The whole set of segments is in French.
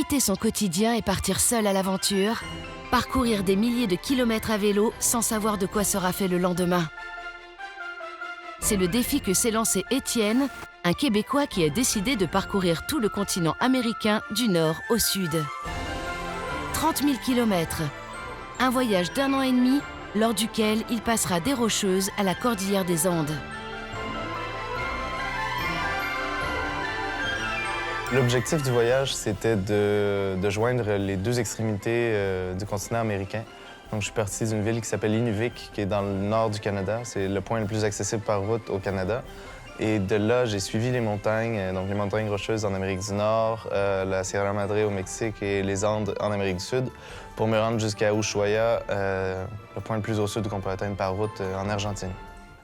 Quitter son quotidien et partir seul à l'aventure, parcourir des milliers de kilomètres à vélo sans savoir de quoi sera fait le lendemain. C'est le défi que s'est lancé Étienne, un Québécois qui a décidé de parcourir tout le continent américain du nord au sud. 30 000 kilomètres, un voyage d'1 an et demi, lors duquel il passera des Rocheuses à la cordillère des Andes. L'objectif du voyage, c'était de joindre les deux extrémités du continent américain. Donc, je suis parti d'une ville qui s'appelle Inuvik, qui est dans le nord du Canada. C'est le point le plus accessible par route au Canada. Et de là, j'ai suivi les montagnes, donc les montagnes rocheuses en Amérique du Nord, la Sierra Madre au Mexique et les Andes en Amérique du Sud, pour me rendre jusqu'à Ushuaia, le point le plus au sud qu'on peut atteindre par route en Argentine.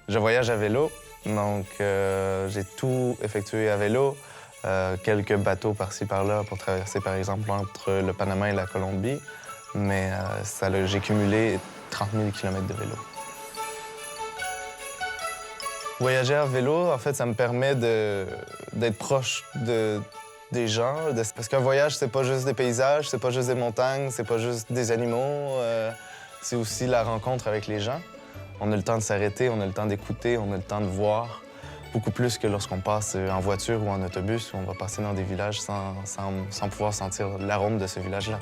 Je voyage à vélo, donc j'ai tout effectué à vélo. Quelques bateaux par-ci, par-là pour traverser, par exemple, entre le Panama et la Colombie. Mais j'ai cumulé 30 000 km de vélo. Voyager à vélo, en fait, ça me permet d'être proche des gens. Parce qu'un voyage, c'est pas juste des paysages, c'est pas juste des montagnes, c'est pas juste des animaux. C'est aussi la rencontre avec les gens. On a le temps de s'arrêter, on a le temps d'écouter, on a le temps de voir. Beaucoup plus que lorsqu'on passe en voiture ou en autobus, où on va passer dans des villages sans pouvoir sentir l'arôme de ce village-là.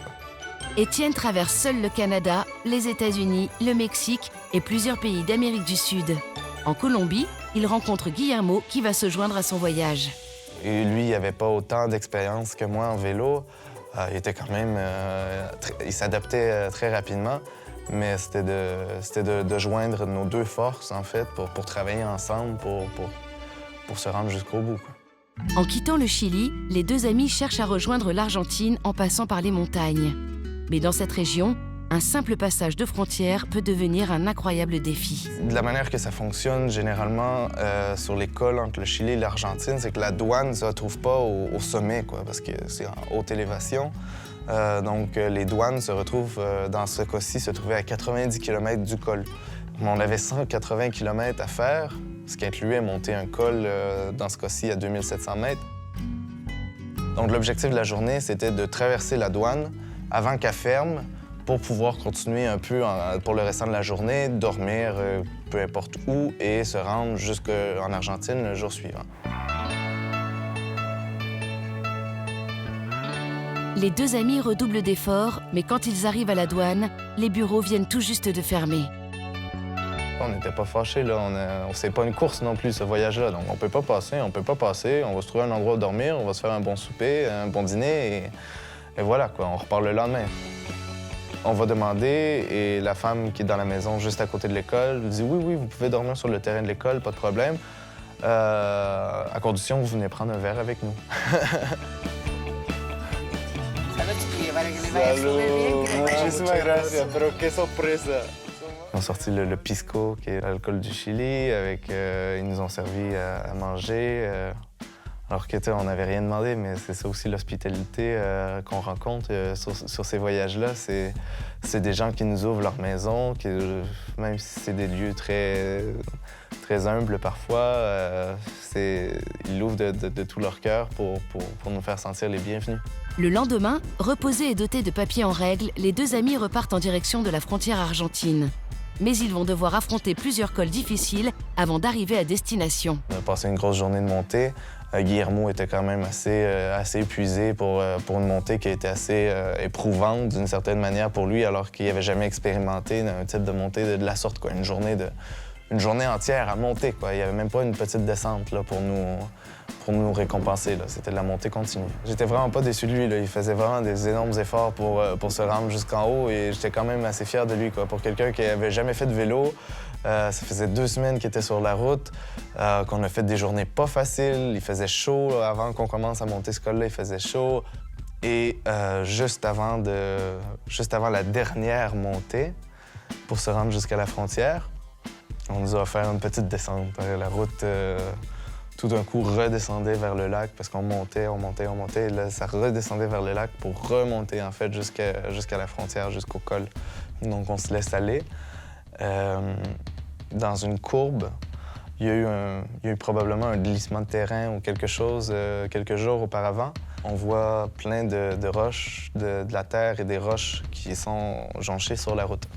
Étienne traverse seul le Canada, les États-Unis, le Mexique et plusieurs pays d'Amérique du Sud. En Colombie, il rencontre Guillermo qui va se joindre à son voyage. Et lui, il n'avait pas autant d'expérience que moi en vélo. Il était quand même... il s'adaptait très rapidement. Mais c'était de joindre nos deux forces, en fait, pour travailler ensemble, pour se rendre jusqu'au bout, quoi. En quittant le Chili, les deux amis cherchent à rejoindre l'Argentine en passant par les montagnes. Mais dans cette région, un simple passage de frontière peut devenir un incroyable défi. De la manière que ça fonctionne, généralement, sur les cols entre le Chili et l'Argentine, c'est que la douane ne se retrouve pas au sommet, quoi, parce que c'est en haute élévation. Donc, les douanes se retrouvent, dans ce cas-ci, se trouvaient à 90 km du col. On avait 180 km à faire, ce qui incluait monter un col, dans ce cas-ci, à 2700 mètres. Donc, l'objectif de la journée, c'était de traverser la douane avant qu'elle ferme pour pouvoir continuer un peu pour le restant de la journée, dormir peu importe où et se rendre jusqu'en Argentine le jour suivant. Les deux amis redoublent d'efforts, mais quand ils arrivent à la douane, les bureaux viennent tout juste de fermer. On n'était pas fâchés, là. C'est pas une course non plus, ce voyage-là. Donc, on peut pas passer. On va se trouver un endroit où dormir, on va se faire un bon souper, un bon dîner, et voilà, quoi. On repart le lendemain. On va demander, et la femme qui est dans la maison juste à côté de l'école dit « Oui, vous pouvez dormir sur le terrain de l'école, pas de problème, à condition que vous venez prendre un verre avec nous. » Ils ont sorti le pisco, qui est l'alcool du Chili, ils nous ont servi à manger. Alors on n'avait rien demandé, mais c'est ça aussi l'hospitalité qu'on rencontre sur ces voyages-là. C'est des gens qui nous ouvrent leur maison, même si c'est des lieux très humbles parfois, ils l'ouvrent de tout leur cœur pour nous faire sentir les bienvenus. Le lendemain, reposés et dotés de papiers en règle, les deux amis repartent en direction de la frontière argentine. Mais ils vont devoir affronter plusieurs cols difficiles avant d'arriver à destination. On a passé une grosse journée de montée. Guillermo était quand même assez épuisé pour une montée qui a été assez éprouvante d'une certaine manière pour lui, alors qu'il n'avait jamais expérimenté un type de montée de la sorte, quoi. Une journée entière à monter, quoi. Il n'y avait même pas une petite descente là, pour nous récompenser. C'était de la montée continue. J'étais vraiment pas déçu de lui, là. Il faisait vraiment des énormes efforts pour se rendre jusqu'en haut et j'étais quand même assez fier de lui, quoi. Pour quelqu'un qui avait jamais fait de vélo, ça faisait 2 semaines qu'il était sur la route, qu'on a fait des journées pas faciles. Il faisait chaud avant qu'on commence à monter ce col-là, il faisait chaud. Et juste avant la dernière montée, pour se rendre jusqu'à la frontière, on nous a offert une petite descente. La route, tout d'un coup, redescendait vers le lac parce qu'on montait. Et là, ça redescendait vers le lac pour remonter, en fait, jusqu'à la frontière, jusqu'au col. Donc, on se laisse aller. Dans une courbe, il y a eu probablement un glissement de terrain ou quelque chose quelques jours auparavant. on voit plein de roches, de la terre et des roches qui sont jonchées sur la route.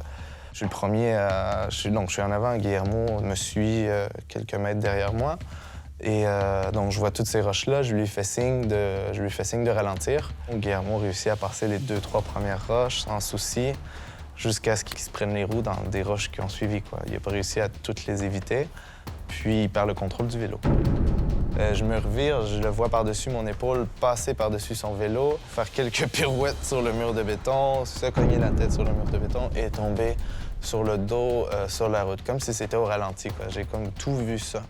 Je suis le premier à... Donc, je suis en avant, Guillermo me suit quelques mètres derrière moi. Et donc, je vois toutes ces roches-là, je lui fais signe de ralentir. Guillermo réussit à passer les 2-3 premières roches sans souci, jusqu'à ce qu'il se prenne les roues dans des roches qui ont suivi, quoi. Il n'a pas réussi à toutes les éviter, puis il perd le contrôle du vélo. Je me revire, je le vois par-dessus mon épaule, passer par-dessus son vélo, faire quelques pirouettes sur le mur de béton, se cogner la tête sur le mur de béton et tomber sur le dos sur la route, comme si c'était au ralenti, quoi. J'ai comme tout vu ça.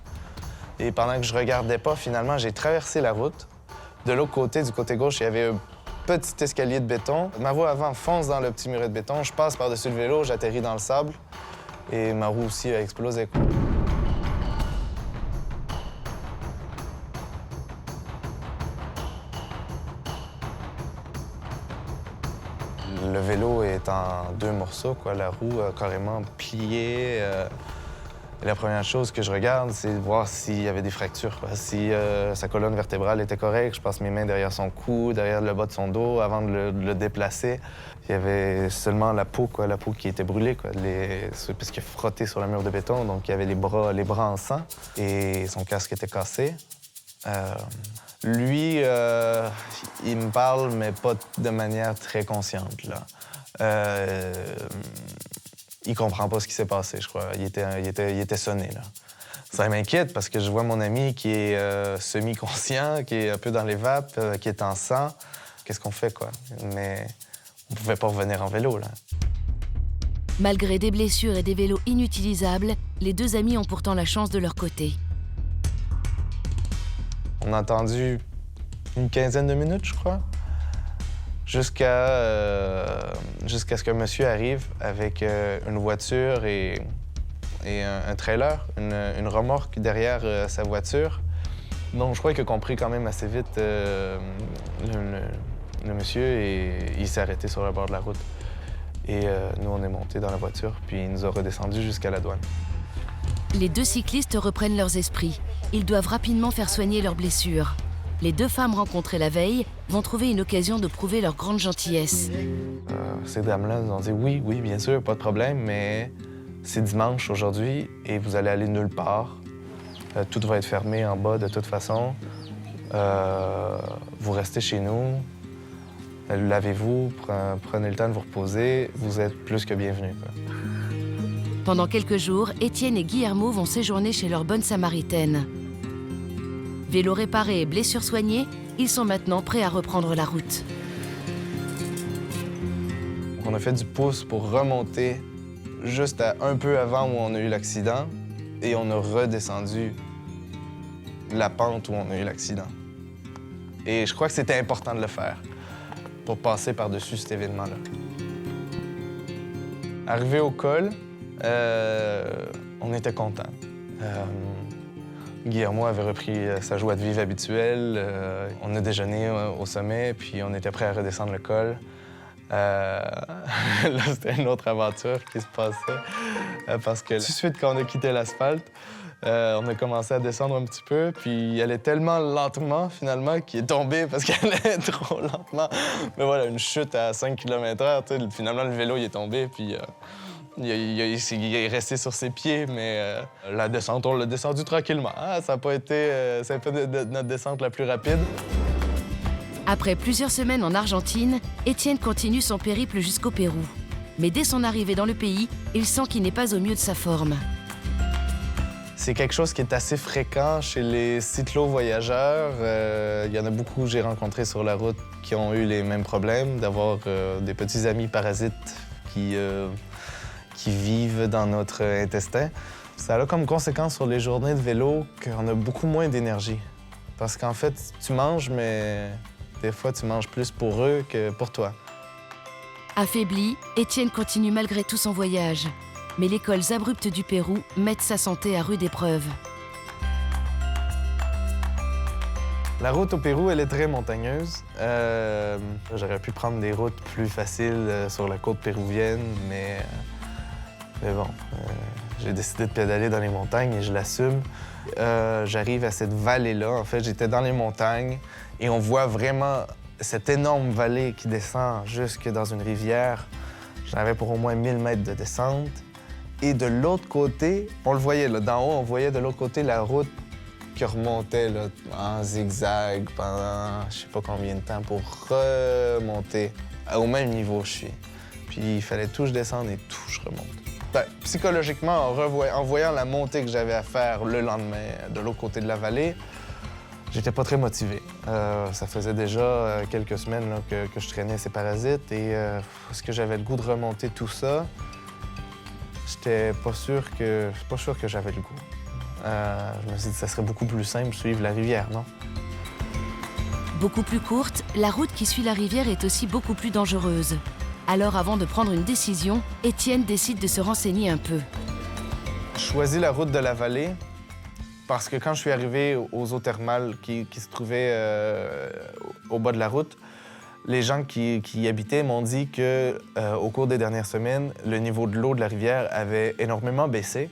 Et pendant que je regardais pas, finalement, j'ai traversé la route. De l'autre côté, du côté gauche, il y avait un petit escalier de béton. Ma roue avant fonce dans le petit muret de béton, je passe par-dessus le vélo, j'atterris dans le sable et ma roue aussi a explosé, quoi. Le vélo est en 2 morceaux, quoi. La roue a carrément plié. Et la première chose que je regarde, c'est de voir s'il y avait des fractures, quoi. Si sa colonne vertébrale était correcte, je passe mes mains derrière son cou, derrière le bas de son dos, avant de le déplacer. Il y avait seulement la peau, quoi, la peau qui était brûlée, quoi, parce qu'il a frotté sur le mur de béton, donc il y avait les bras en sang, et son casque était cassé. Lui, il me parle, mais pas de manière très consciente, là. Il comprend pas ce qui s'est passé, je crois. Il était sonné, là. Ça m'inquiète parce que je vois mon ami qui est semi-conscient, qui est un peu dans les vapes, qui est en sang. Qu'est-ce qu'on fait, quoi? Mais on pouvait pas revenir en vélo, là. Malgré des blessures et des vélos inutilisables, les 2 amis ont pourtant la chance de leur côté. On a attendu une quinzaine de minutes, je crois, jusqu'à ce que monsieur arrive avec une voiture et un trailer, une remorque derrière sa voiture. Donc, je crois qu'il a compris quand même assez vite le monsieur et il s'est arrêté sur le bord de la route. Et nous, on est montés dans la voiture, puis il nous a redescendus jusqu'à la douane. Les 2 cyclistes reprennent leurs esprits. Ils doivent rapidement faire soigner leurs blessures. Les 2 femmes rencontrées la veille vont trouver une occasion de prouver leur grande gentillesse. Ces dames-là nous ont dit oui, bien sûr, pas de problème, mais c'est dimanche aujourd'hui et vous allez aller nulle part. Tout va être fermé en bas de toute façon. Vous restez chez nous, lavez-vous, prenez le temps de vous reposer. Vous êtes plus que bienvenus, quoi. Pendant quelques jours, Étienne et Guillermo vont séjourner chez leur bonne Samaritaine. Vélo réparé et blessures soignées, ils sont maintenant prêts à reprendre la route. On a fait du pouce pour remonter juste à un peu avant où on a eu l'accident et on a redescendu la pente où on a eu l'accident. Et je crois que c'était important de le faire pour passer par-dessus cet événement-là. Arrivé au col, on était contents. Guillermo avait repris sa joie de vivre habituelle. On a déjeuné au sommet, puis on était prêts à redescendre le col. Là, c'était une autre aventure qui se passait, parce que tout de suite, quand on a quitté l'asphalte, on a commencé à descendre un petit peu, puis elle allait tellement lentement, finalement, qu'il est tombé parce qu'elle allait trop lentement. Mais voilà, une chute à 5 km/h, finalement, le vélo, il est tombé, puis il est resté sur ses pieds, mais la descente, on l'a descendu tranquillement. Ah, ça n'a pas été notre descente la plus rapide. Après plusieurs semaines en Argentine, Étienne continue son périple jusqu'au Pérou. Mais dès son arrivée dans le pays, il sent qu'il n'est pas au mieux de sa forme. C'est quelque chose qui est assez fréquent chez les cyclo-voyageurs. Il y en a beaucoup que j'ai rencontrés sur la route qui ont eu les mêmes problèmes, d'avoir des petits amis parasites qui vivent dans notre intestin. Ça a comme conséquence sur les journées de vélo qu'on a beaucoup moins d'énergie. Parce qu'en fait, tu manges, mais des fois, tu manges plus pour eux que pour toi. Affaibli, Étienne continue malgré tout son voyage. Mais les cols abrupts du Pérou mettent sa santé à rude épreuve. La route au Pérou, elle est très montagneuse. J'aurais pu prendre des routes plus faciles sur la côte péruvienne, mais bon, J'ai décidé de pédaler dans les montagnes et je l'assume. J'arrive à cette vallée-là. En fait, j'étais dans les montagnes et on voit vraiment cette énorme vallée qui descend jusque dans une rivière. J'en avais pour au moins 1000 mètres de descente. Et de l'autre côté, on le voyait, là, d'en haut, on voyait de l'autre côté la route qui remontait là, en zigzag pendant je sais pas combien de temps pour remonter au même niveau où je suis. Puis il fallait tout je descende et tout je remonte. Ben, psychologiquement, en voyant la montée que j'avais à faire le lendemain de l'autre côté de la vallée, j'étais pas très motivé. Ça faisait déjà quelques semaines là, que je traînais ces parasites et est-ce que j'avais le goût de remonter tout ça? J'étais pas sûr que j'avais le goût. Je me suis dit que ça serait beaucoup plus simple de suivre la rivière, non? Beaucoup plus courte, la route qui suit la rivière est aussi beaucoup plus dangereuse. Alors avant de prendre une décision, Étienne décide de se renseigner un peu. Je choisis la route de la vallée parce que quand je suis arrivé aux eaux thermales qui se trouvaient au bas de la route, les gens qui y habitaient m'ont dit qu'au cours des dernières semaines, le niveau de l'eau de la rivière avait énormément baissé.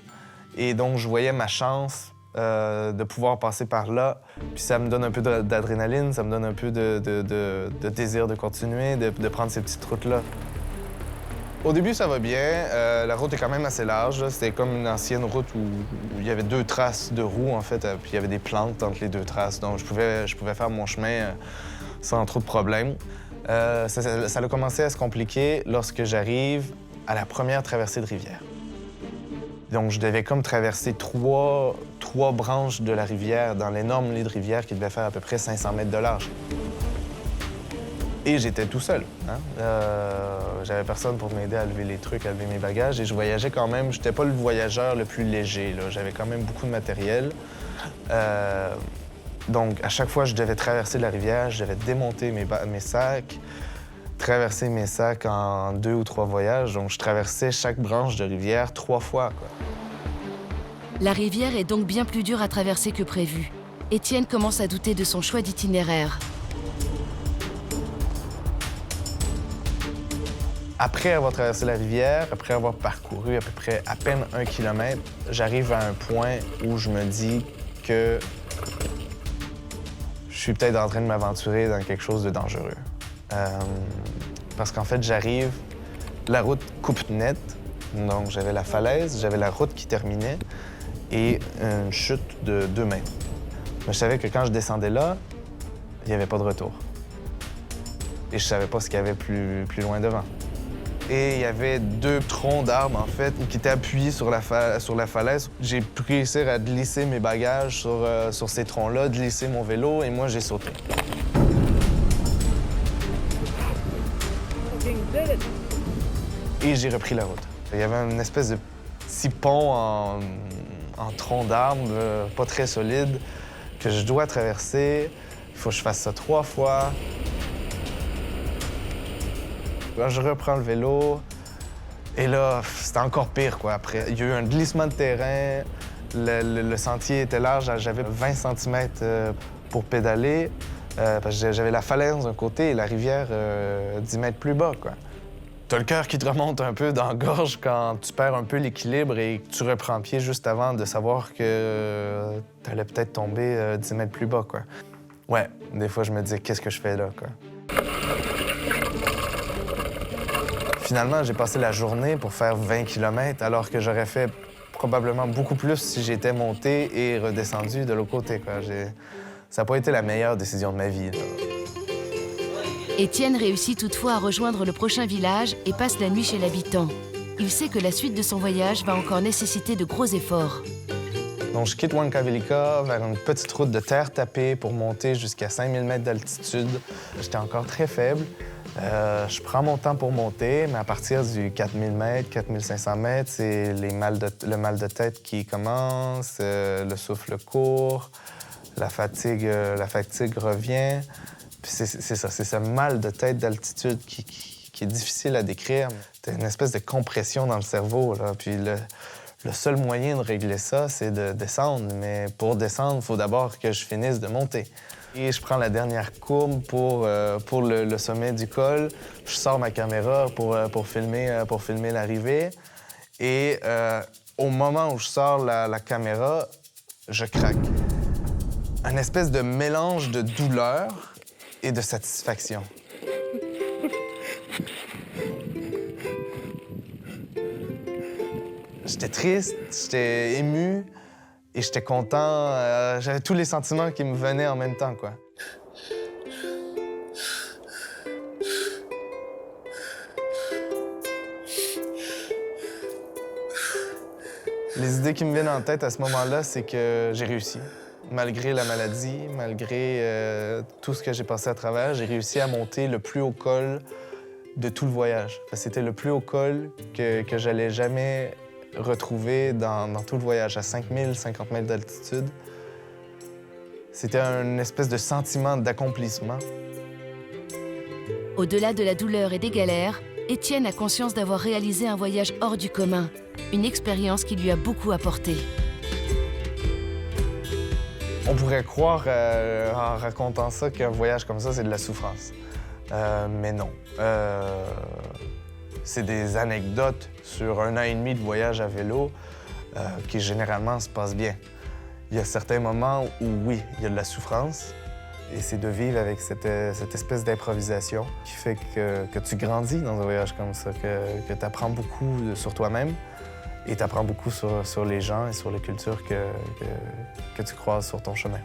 Et donc, je voyais ma chance de pouvoir passer par là. Puis ça me donne un peu d'adrénaline, ça me donne un peu de désir de continuer, de prendre ces petites routes-là. Au début, ça va bien. La route est quand même assez large. C'était comme une ancienne route où il y avait 2 traces de roues, en fait, puis il y avait des plantes entre les 2 traces. Donc, je pouvais faire mon chemin sans trop de problèmes. Ça a commencé à se compliquer lorsque j'arrive à la première traversée de rivière. Donc, je devais comme traverser trois branches de la rivière dans l'énorme lit de rivière qui devait faire à peu près 500 mètres de large. Et j'étais tout seul. Hein? J'avais personne pour m'aider à lever les trucs, à lever mes bagages. Et je voyageais quand même. J'étais pas le voyageur le plus léger, là. J'avais quand même beaucoup de matériel. Donc, à chaque fois que je devais traverser la rivière, je devais démonter mes sacs, traverser mes sacs en 2 ou 3 voyages. Donc, je traversais chaque branche de rivière 3 fois, quoi. La rivière est donc bien plus dure à traverser que prévu. Étienne commence à douter de son choix d'itinéraire. Après avoir traversé la rivière, après avoir parcouru à peu près à peine 1 kilomètre, j'arrive à un point où je me dis que je suis peut-être en train de m'aventurer dans quelque chose de dangereux. Parce qu'en fait, j'arrive, la route coupe net, donc j'avais la falaise, j'avais la route qui terminait et une chute de 2 mètres. Mais je savais que quand je descendais là, il n'y avait pas de retour. Et je savais pas ce qu'il y avait plus loin devant. Et il y avait 2 troncs d'arbres, en fait, qui étaient appuyés sur la falaise. J'ai pu réussir à glisser mes bagages sur ces troncs-là, glisser mon vélo, et moi, j'ai sauté. Et j'ai repris la route. Il y avait une espèce de petit pont en tronc d'arbre, pas très solide, que je dois traverser. Il faut que je fasse ça 3 fois. Là, je reprends le vélo, et là, c'était encore pire, quoi, après. Il y a eu un glissement de terrain, le sentier était large, j'avais 20 cm pour pédaler, parce que j'avais la falaise d'un côté et la rivière 10 mètres plus bas, quoi. T'as le cœur qui te remonte un peu dans la gorge quand tu perds un peu l'équilibre et que tu reprends pied juste avant de savoir que t'allais peut-être tomber 10 mètres plus bas, quoi. Ouais, des fois, je me disais, qu'est-ce que je fais là, quoi? Finalement, j'ai passé la journée pour faire 20 km, alors que j'aurais fait probablement beaucoup plus si j'étais monté et redescendu de l'autre côté, quoi. Ça n'a pas été la meilleure décision de ma vie, là. Étienne réussit toutefois à rejoindre le prochain village et passe la nuit chez l'habitant. Il sait que la suite de son voyage va encore nécessiter de gros efforts. Donc, je quitte Huancavelica vers une petite route de terre tapée pour monter jusqu'à 5000 mètres d'altitude. J'étais encore très faible. Je prends mon temps pour monter, mais à partir du 4000 mètres, 4500 mètres, c'est le mal de tête qui commence, le souffle court, la fatigue revient. Puis c'est ça, c'est ce mal de tête d'altitude qui est difficile à décrire. T'as une espèce de compression dans le cerveau, là. Puis le seul moyen de régler ça, c'est de descendre. Mais pour descendre, il faut d'abord que je finisse de monter. Et je prends la dernière courbe pour le sommet du col. Je sors ma caméra pour filmer l'arrivée. Et Au moment où je sors la caméra, je craque. Un espèce de mélange de douleur et de satisfaction. J'étais triste, j'étais ému et j'étais content. J'avais tous les sentiments qui me venaient en même temps, quoi. Les idées qui me viennent en tête à ce moment-là, c'est que j'ai réussi. Malgré la maladie, malgré tout ce que j'ai passé à travers, j'ai réussi à monter le plus haut col de tout le voyage. C'était le plus haut col que j'allais jamais retrouver dans tout le voyage, à 5000, 50 mètres d'altitude. C'était une espèce de sentiment d'accomplissement. Au-delà de la douleur et des galères, Étienne a conscience d'avoir réalisé un voyage hors du commun, une expérience qui lui a beaucoup apporté. On pourrait croire, en racontant ça, qu'un voyage comme ça, c'est de la souffrance. Mais non. C'est des anecdotes sur 1 an et demi de voyage à vélo qui, généralement, se passent bien. Il y a certains moments où, oui, il y a de la souffrance, et c'est de vivre avec cette espèce d'improvisation qui fait que tu grandis dans un voyage comme ça, que tu apprends beaucoup sur toi-même et tu apprends beaucoup sur les gens et sur les cultures que tu croises sur ton chemin.